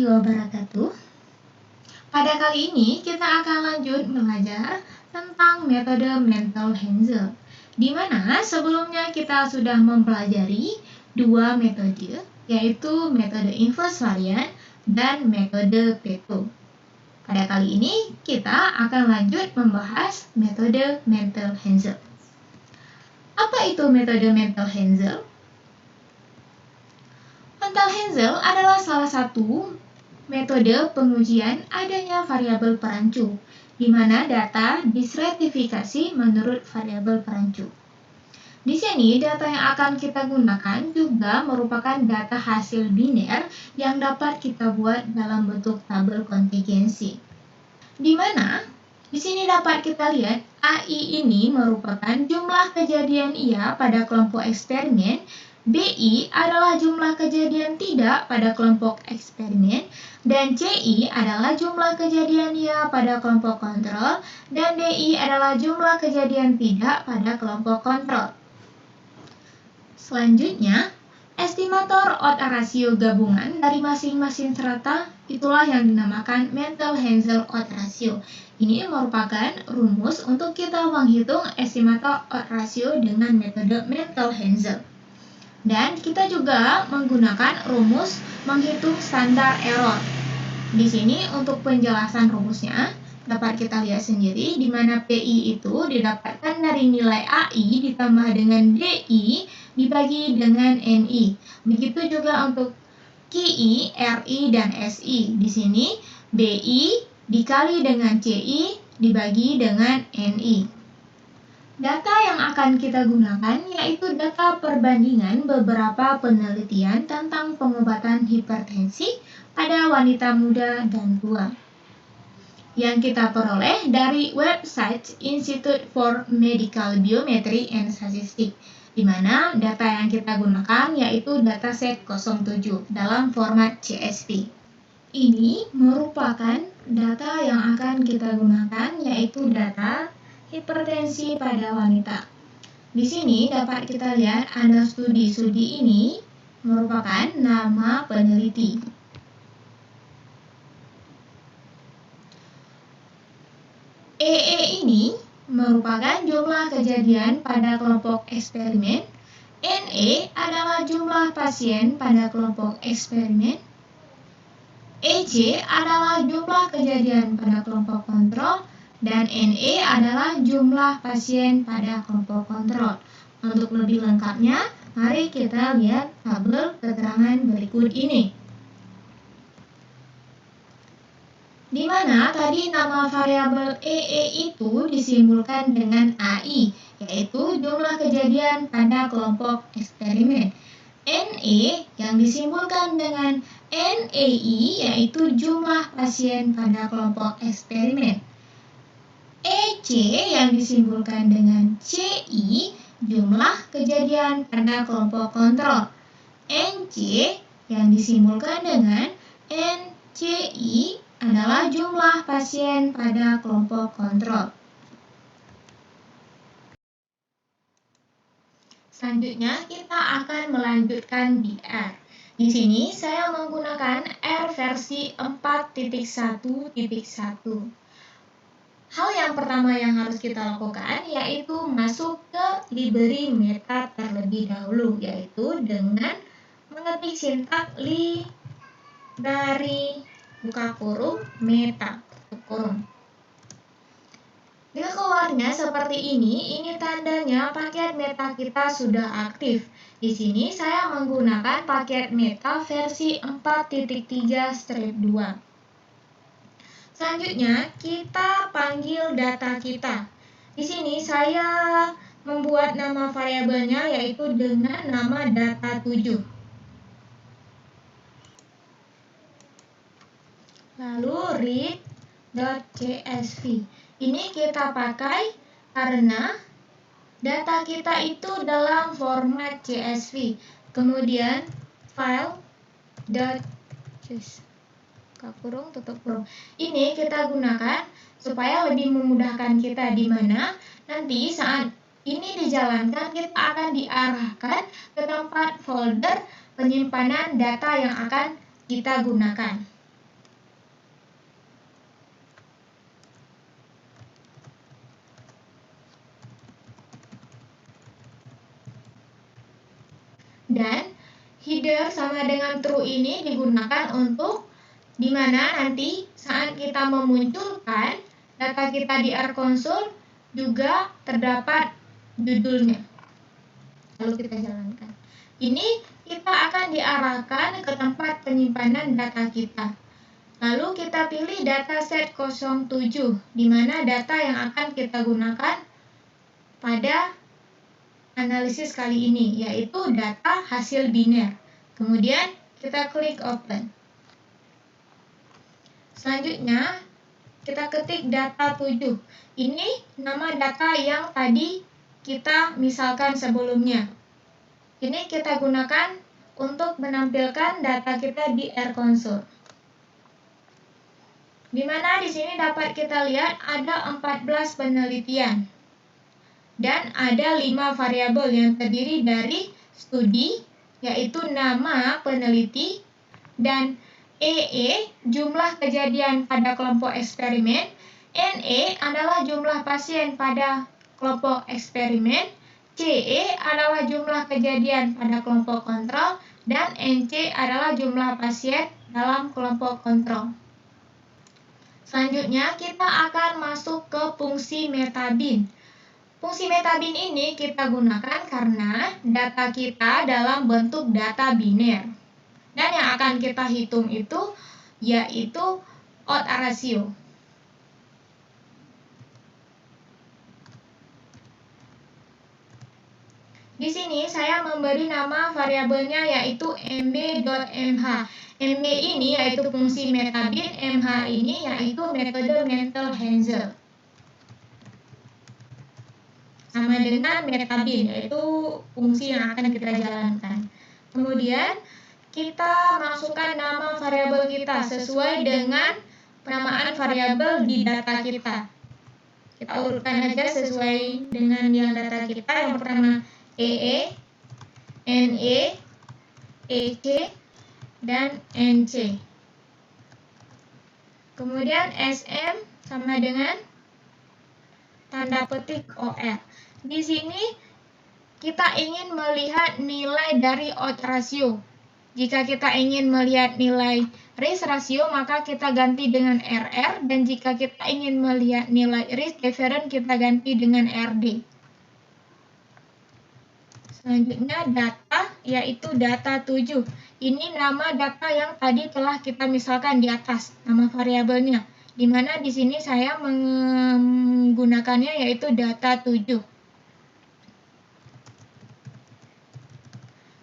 wabarakatuh. Pada kali ini kita akan lanjut belajar tentang metode mental Hensel, di mana sebelumnya kita sudah mempelajari dua metode, yaitu metode inverse varian dan metode Pareto. Pada kali ini kita akan lanjut membahas metode mental Hensel. Apa itu metode mental Hensel? Mental Hensel adalah salah satu metode pengujian adanya variabel perancu, di mana data distratifikasi menurut variabel perancu. Di sini, data yang akan kita gunakan juga merupakan data hasil biner yang dapat kita buat dalam bentuk tabel kontingensi. Di mana, di sini dapat kita lihat AI ini merupakan jumlah kejadian iya pada kelompok eksperimen, BI adalah jumlah kejadian tidak pada kelompok eksperimen, dan CI adalah jumlah kejadian iya pada kelompok kontrol, dan DI adalah jumlah kejadian tidak pada kelompok kontrol. Selanjutnya, estimator odd ratio gabungan dari masing-masing strata itulah yang dinamakan mental Hensel odd ratio. Ini merupakan rumus untuk kita menghitung estimator odd ratio dengan metode mental Hensel. Dan kita juga menggunakan rumus menghitung standar error. Di sini untuk penjelasan rumusnya dapat kita lihat sendiri, di mana PI itu didapatkan dari nilai AI ditambah dengan DI dibagi dengan NI. Begitu juga untuk QI, RI, dan SI. Di sini BI dikali dengan CI dibagi dengan NI. Data yang akan kita gunakan yaitu data perbandingan beberapa penelitian tentang pengobatan hipertensi pada wanita muda dan tua, yang kita peroleh dari website Institute for Medical Biometry and Statistics, di mana data yang kita gunakan yaitu dataset 07 dalam format CSV. Ini merupakan data yang akan kita gunakan yaitu data hipertensi pada wanita. Di sini dapat kita lihat ada studi ini merupakan nama peneliti. EE ini merupakan jumlah kejadian pada kelompok eksperimen. NE adalah jumlah pasien pada kelompok eksperimen. EC adalah jumlah kejadian pada kelompok kontrol, dan NE adalah jumlah pasien pada kelompok kontrol. Untuk lebih lengkapnya, mari kita lihat tabel keterangan berikut ini. Di mana tadi nama variabel EE itu disimbolkan dengan AI, yaitu jumlah kejadian pada kelompok eksperimen. NE yang disimbolkan dengan NEI, yaitu jumlah pasien pada kelompok eksperimen. EC yang disimbolkan dengan CI, jumlah kejadian pada kelompok kontrol. NC yang disimbolkan dengan NCI adalah jumlah pasien pada kelompok kontrol. Selanjutnya kita akan melanjutkan di R. Di sini saya menggunakan R versi 4.1.1. Hal yang pertama yang harus kita lakukan yaitu masuk ke library meta terlebih dahulu, yaitu dengan mengetik sintak li dari buka kurung meta tutup kurung. Jika keluarnya seperti ini tandanya paket meta kita sudah aktif. Di sini saya menggunakan paket meta versi 4.3/2. Selanjutnya, kita panggil data kita. Di sini saya membuat nama variabelnya yaitu dengan nama data7. Lalu read.csv. Ini kita pakai karena data kita itu dalam format CSV. Kemudian file.csv. Kurung tutup kurung. Ini kita gunakan supaya lebih memudahkan kita, di mana nanti saat ini dijalankan kita akan diarahkan ke tempat folder penyimpanan data yang akan kita gunakan. Dan header sama dengan true ini digunakan untuk dimana nanti saat kita memunculkan data kita di R console juga terdapat judulnya. Lalu kita jalankan. Ini kita akan diarahkan ke tempat penyimpanan data kita. Lalu kita pilih dataset 07, di mana data yang akan kita gunakan pada analisis kali ini, yaitu data hasil biner. Kemudian kita klik open. Selanjutnya, kita ketik data 7. Ini nama data yang tadi kita misalkan sebelumnya. Ini kita gunakan untuk menampilkan data kita di R console. Di mana di sini dapat kita lihat ada 14 penelitian. Dan ada 5 variabel yang terdiri dari studi, yaitu nama peneliti, dan EE jumlah kejadian pada kelompok eksperimen, NE adalah jumlah pasien pada kelompok eksperimen, CE adalah jumlah kejadian pada kelompok kontrol, dan NC adalah jumlah pasien dalam kelompok kontrol. Selanjutnya kita akan masuk ke fungsi metabin. Fungsi metabin ini kita gunakan karena data kita dalam bentuk data biner. Dan yang akan kita hitung itu yaitu odds ratio. Di sini saya memberi nama variabelnya yaitu mb.mh. MB ini yaitu fungsi metabin, MH ini yaitu metode Mentel-Hansel. Sama dengan metabin, yaitu fungsi yang akan kita jalankan. Kemudian kita masukkan nama variabel kita sesuai dengan penamaan variabel di data kita. Kita urutkan aja sesuai dengan yang data kita. Yang pertama EE, NE, EC, dan NC. Kemudian SM sama dengan tanda petik OR. Di sini kita ingin melihat nilai dari odds ratio. Jika kita ingin melihat nilai risk ratio, maka kita ganti dengan RR, dan jika kita ingin melihat nilai risk difference, kita ganti dengan RD. Selanjutnya data, yaitu data 7. Ini nama data yang tadi telah kita misalkan di atas, nama variabelnya. Di mana di sini saya menggunakannya yaitu data 7.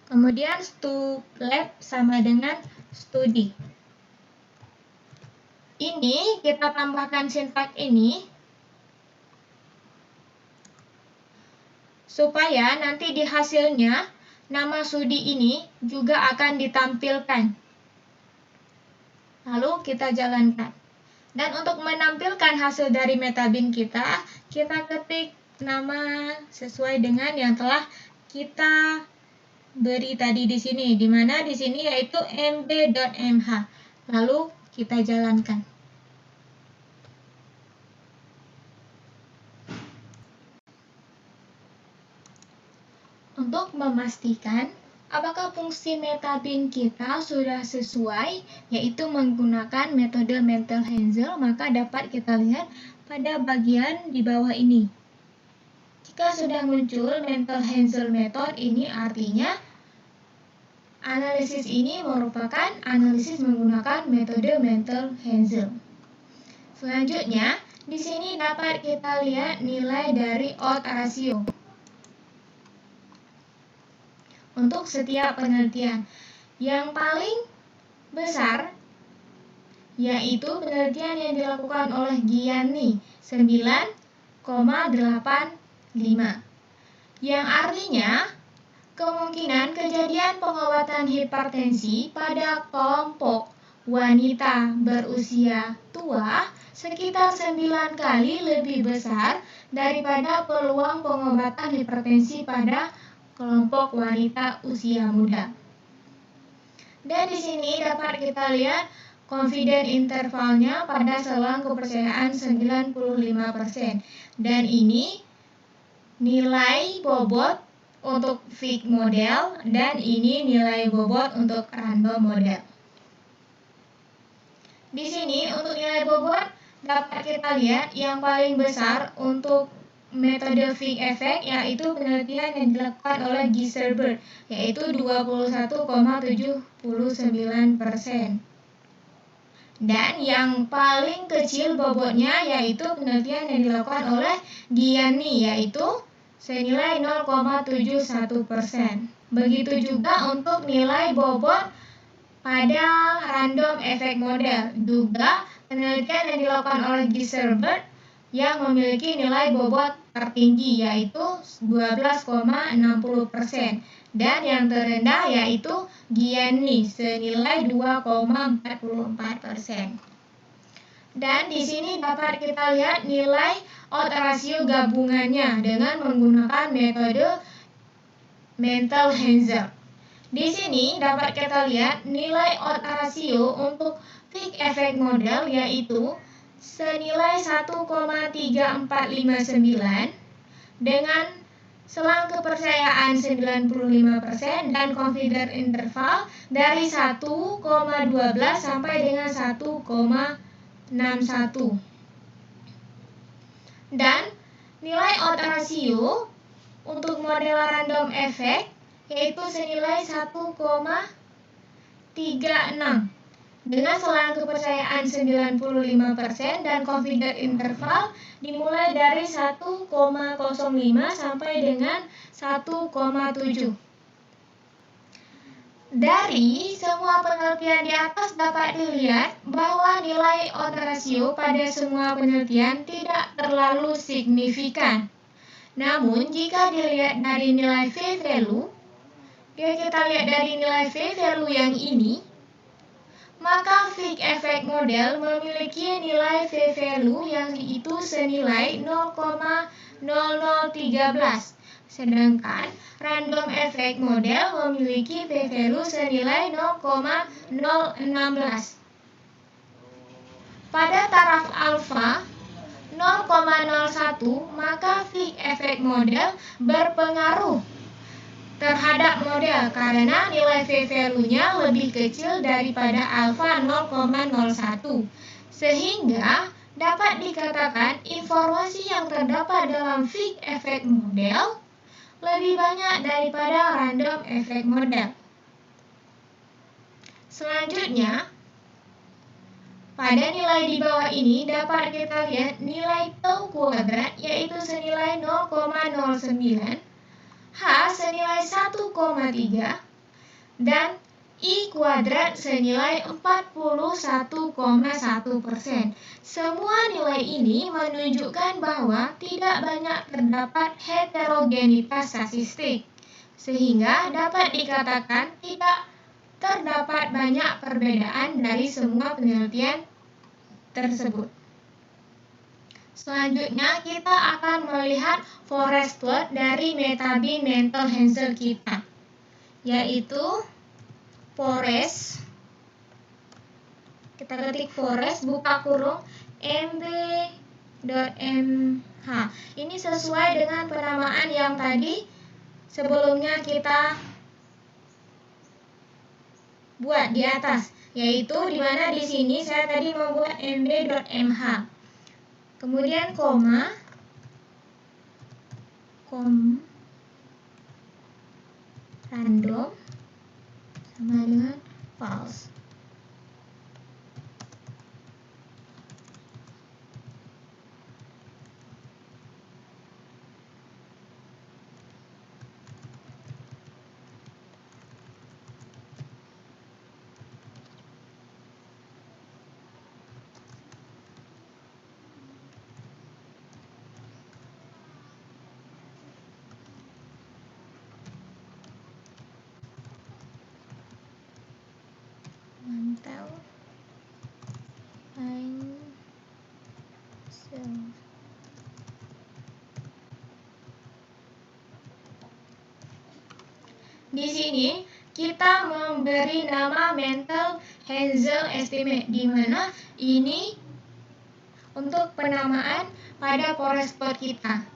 Kemudian lab sama dengan studi. Ini kita tambahkan sintaks ini supaya nanti di hasilnya nama studi ini juga akan ditampilkan. Lalu kita jalankan. Dan untuk menampilkan hasil dari metabin kita ketik nama sesuai dengan yang telah kita beri tadi di sini, di mana di sini yaitu mb.mh. Lalu kita jalankan. Untuk memastikan apakah fungsi metabin kita sudah sesuai, yaitu menggunakan metode Mentel-Hansel, maka dapat kita lihat pada bagian di bawah ini. Jika sudah muncul Mentel-Hansel method, ini artinya analisis ini merupakan analisis menggunakan metode Mentel-Hansel. Selanjutnya, di sini dapat kita lihat nilai dari odds ratio untuk setiap penelitian. Yang paling besar yaitu penelitian yang dilakukan oleh Gianni 9,85, yang artinya kemungkinan kejadian pengobatan hipertensi pada kelompok wanita berusia tua sekitar 9 kali lebih besar daripada peluang pengobatan hipertensi pada kelompok wanita usia muda. Dan di sini dapat kita lihat confidence intervalnya pada selang kepercayaan 95%. Dan ini nilai bobot untuk fixed model dan ini nilai bobot untuk random model. Di sini untuk nilai bobot dapat kita lihat yang paling besar untuk metode fixed effect yaitu penelitian yang dilakukan oleh Giselberg yaitu 21,79%. Dan yang paling kecil bobotnya yaitu penelitian yang dilakukan oleh Gianni yaitu senilai 0,71%. Begitu juga untuk nilai bobot pada random effect model. Juga penelitian yang dilakukan oleh Giselberg yang memiliki nilai bobot tertinggi yaitu 12,60%. Dan yang terendah yaitu Gianni senilai 2,44%. Dan di sini dapat kita lihat nilai odds ratio gabungannya dengan menggunakan metode Mentel-Hansel. Di sini dapat kita lihat nilai odds ratio untuk fixed effect model yaitu senilai 1,3459 dengan selang kepercayaan 95% dan confidence interval dari 1,12 sampai dengan 1,61. Dan nilai odds ratio untuk model random effect yaitu senilai 1,36 dengan selang kepercayaan 95% dan confidence interval dimulai dari 1,05 sampai dengan 1,7. Dari semua penelitian di atas dapat dilihat bahwa nilai odds ratio pada semua penelitian tidak terlalu signifikan. Namun jika dilihat dari nilai p-value, jika kita lihat dari nilai p-value yang ini, maka fixed effect model memiliki nilai p-value yang itu senilai 0,0013. Sedangkan random effect model memiliki p-value senilai 0,016. Pada taraf alfa 0,01 maka fixed effect model berpengaruh terhadap model karena nilai p-value-nya lebih kecil daripada alfa 0,01 sehingga dapat dikatakan informasi yang terdapat dalam fixed effect model lebih banyak daripada random effect model. Selanjutnya, pada nilai di bawah ini dapat kita lihat nilai tau kuadrat yaitu senilai 0,09, H senilai 1,3 dan I kuadrat senilai 41,1%. Semua nilai ini menunjukkan bahwa tidak banyak terdapat heterogenitas statistik, sehingga dapat dikatakan tidak terdapat banyak perbedaan dari semua penelitian tersebut. Selanjutnya kita akan melihat forest plot dari Metabin Mentel-Hansel kita, yaitu forest, kita ketik forest buka kurung mb.mh. Ini sesuai dengan penamaan yang tadi sebelumnya kita buat di atas, yaitu di mana di sini saya tadi membuat mb.mh. Kemudian koma, random sama dengan false. Mantau di sini kita memberi nama Mentel-Hansel estimate, di mana ini untuk penamaan pada forest plot kita.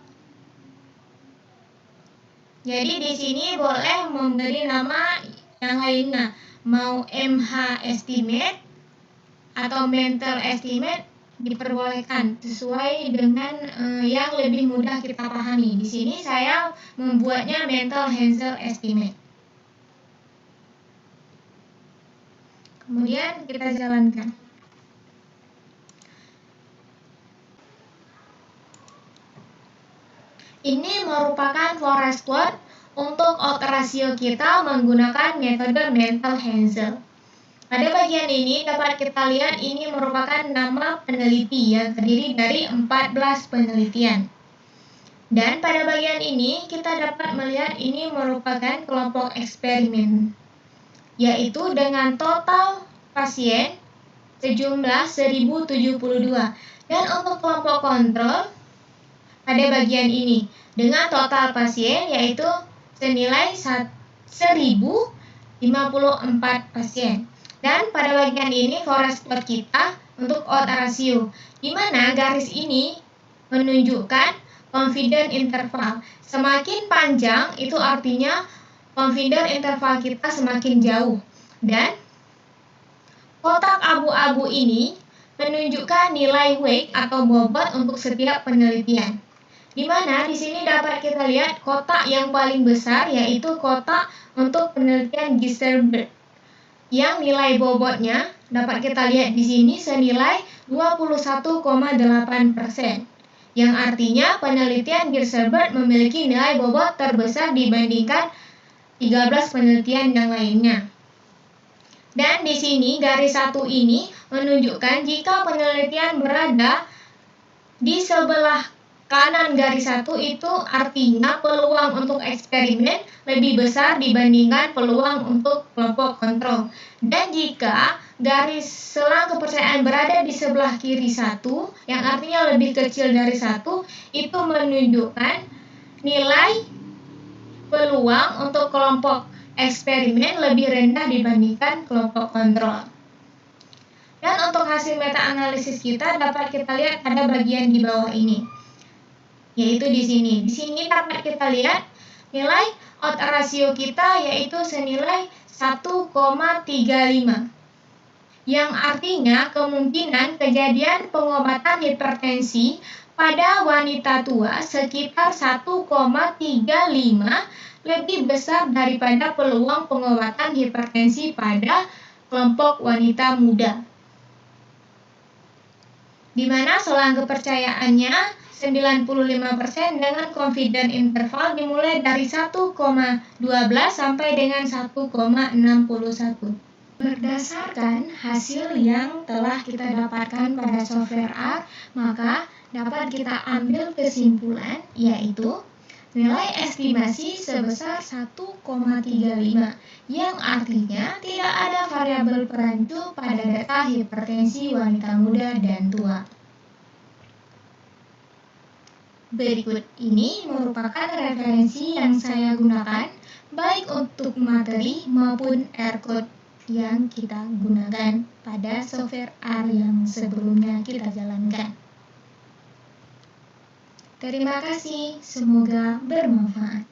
Jadi di sini boleh memberi nama yang lainnya, mau MH estimate atau mental estimate diperbolehkan sesuai dengan yang lebih mudah kita pahami. Di sini saya membuatnya mental Hensel estimate. Kemudian kita jalankan. Ini merupakan forest plot untuk odds ratio kita menggunakan metode mental Hensel. Pada bagian ini dapat kita lihat ini merupakan nama peneliti yang terdiri dari 14 penelitian. Dan pada bagian ini kita dapat melihat ini merupakan kelompok eksperimen, yaitu dengan total pasien sejumlah 1072. Dan untuk kelompok kontrol pada bagian ini dengan total pasien yaitu senilai 1054 pasien. Dan pada bagian ini forest plot kita untuk odds ratio, di mana garis ini menunjukkan confidence interval. Semakin panjang itu artinya confidence interval kita semakin jauh. Dan kotak abu-abu ini menunjukkan nilai weight atau bobot untuk setiap penelitian. Di mana di sini dapat kita lihat kotak yang paling besar yaitu kotak untuk penelitian Giselbert, yang nilai bobotnya dapat kita lihat di sini senilai 21,8%, yang artinya penelitian Giselbert memiliki nilai bobot terbesar dibandingkan 13 penelitian yang lainnya. Dan di sini garis satu ini menunjukkan jika penelitian berada di sebelah kanan garis satu itu artinya peluang untuk eksperimen lebih besar dibandingkan peluang untuk kelompok kontrol. Dan jika garis selang kepercayaan berada di sebelah kiri satu, yang artinya lebih kecil dari satu, itu menunjukkan nilai peluang untuk kelompok eksperimen lebih rendah dibandingkan kelompok kontrol. Dan untuk hasil meta-analisis kita dapat kita lihat pada bagian di bawah ini, yaitu di sini. Di sini dapat kita lihat nilai odds ratio kita yaitu senilai 1,35, yang artinya kemungkinan kejadian pengobatan hipertensi pada wanita tua sekitar 1,35 lebih besar daripada peluang pengobatan hipertensi pada kelompok wanita muda, di mana selang kepercayaannya 95% dengan confidence interval dimulai dari 1,12 sampai dengan 1,61. Berdasarkan hasil yang telah kita dapatkan pada software R, maka dapat kita ambil kesimpulan yaitu nilai estimasi sebesar 1,35, yang artinya tidak ada variabel perancu pada data hipertensi wanita muda dan tua. Berikut ini merupakan referensi yang saya gunakan baik untuk materi maupun R-code yang kita gunakan pada software R yang sebelumnya kita jalankan. Terima kasih, semoga bermanfaat.